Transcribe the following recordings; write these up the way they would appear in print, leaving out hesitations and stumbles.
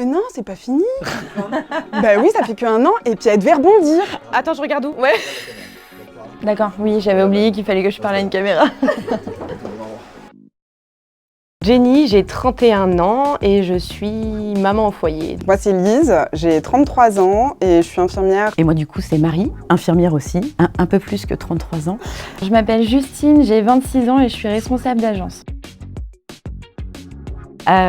Mais non, c'est pas fini. Bah oui, ça fait que1 an et puis elle devait rebondir. Attends, je regarde où? Ouais. D'accord, oui, j'avais oublié qu'il fallait que je parle à une caméra. Jenny, j'ai 31 ans et je suis maman au foyer. Moi, c'est Lise, j'ai 33 ans et je suis infirmière. Et moi, du coup, c'est Marie, infirmière aussi, un peu plus que 33 ans. Je m'appelle Justine, j'ai 26 ans et je suis responsable d'agence.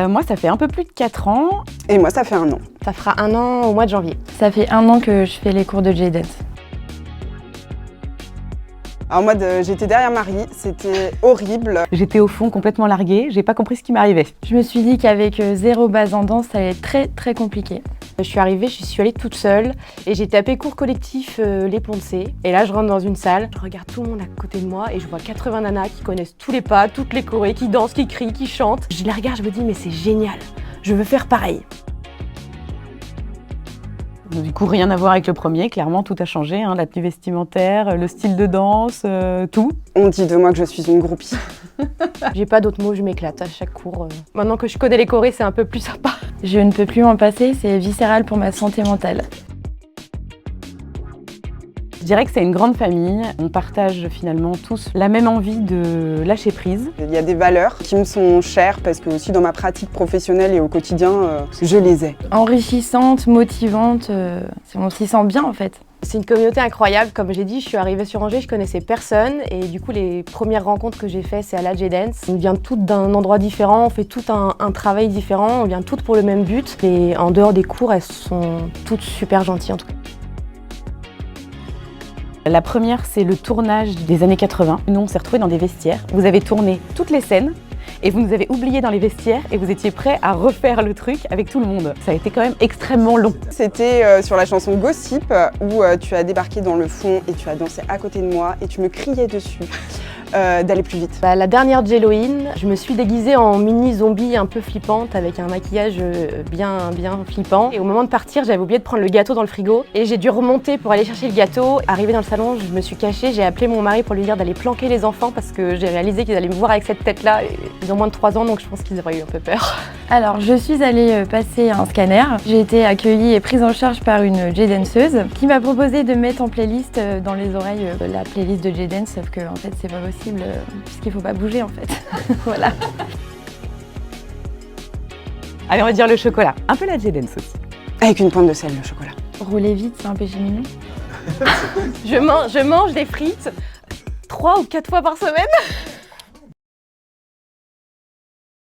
Moi, ça fait un peu plus de 4 ans. Et moi, ça fait 1 an. Ça fera 1 an au mois de janvier. Ça fait 1 an que je fais les cours de J-Dance. En mode, j'étais derrière Marie, c'était horrible. J'étais au fond complètement larguée, j'ai pas compris ce qui m'arrivait. Je me suis dit qu'avec 0 base en danse, ça allait être très compliqué. Je suis arrivée, je suis allée toute seule et j'ai tapé cours collectif Les Ponts de C. Et là, je rentre dans une salle, je regarde tout le monde à côté de moi et je vois 80 nanas qui connaissent tous les pas, toutes les chorés, qui dansent, qui crient, qui chantent. Je les regarde, je me dis mais c'est génial, je veux faire pareil. Du coup, rien à voir avec le premier, clairement, tout a changé, la tenue vestimentaire, le style de danse, tout. On dit de moi que je suis une groupie. J'ai pas d'autres mots, je m'éclate à chaque cours. Maintenant que je connais les chorés, c'est un peu plus sympa. Je ne peux plus m'en passer, c'est viscéral pour ma santé mentale. Je dirais que c'est une grande famille, on partage finalement tous la même envie de lâcher prise. Il y a des valeurs qui me sont chères parce que aussi dans ma pratique professionnelle et au quotidien, je les ai. Enrichissante, motivante, on s'y sent bien en fait. C'est une communauté incroyable, comme j'ai dit, je suis arrivée sur Angers, je connaissais personne et du coup les premières rencontres que j'ai faites c'est à la J-Dance. On vient toutes d'un endroit différent, on fait tout un travail différent, on vient toutes pour le même but et en dehors des cours elles sont toutes super gentilles en tout cas. La première, c'est le tournage des années 80. Nous, on s'est retrouvés dans des vestiaires. Vous avez tourné toutes les scènes et vous nous avez oubliés dans les vestiaires et vous étiez prêts à refaire le truc avec tout le monde. Ça a été quand même extrêmement long. C'était sur la chanson Gossip où tu as débarqué dans le fond et tu as dansé à côté de moi et tu me criais dessus d'aller plus vite. La dernière Halloween, je me suis déguisée en mini zombie un peu flippante avec un maquillage bien flippant. Et au moment de partir, j'avais oublié de prendre le gâteau dans le frigo et j'ai dû remonter pour aller chercher le gâteau. Arrivée dans le salon, je me suis cachée, j'ai appelé mon mari pour lui dire d'aller planquer les enfants parce que j'ai réalisé qu'ils allaient me voir avec cette tête-là. Ils ont moins de 3 ans donc je pense qu'ils auraient eu un peu peur. Alors je suis allée passer un scanner. J'ai été accueillie et prise en charge par une J-danceuse qui m'a proposé de mettre en playlist dans les oreilles la playlist de J-dance, sauf que en fait c'est pas possible puisqu'il faut pas bouger en fait. Voilà. Allez, on va dire le chocolat. Un peu la J-Dance aussi. Avec une pointe de sel, le chocolat. Rouler vite, c'est un péché mignon. Je mange des frites 3 ou 4 fois par semaine.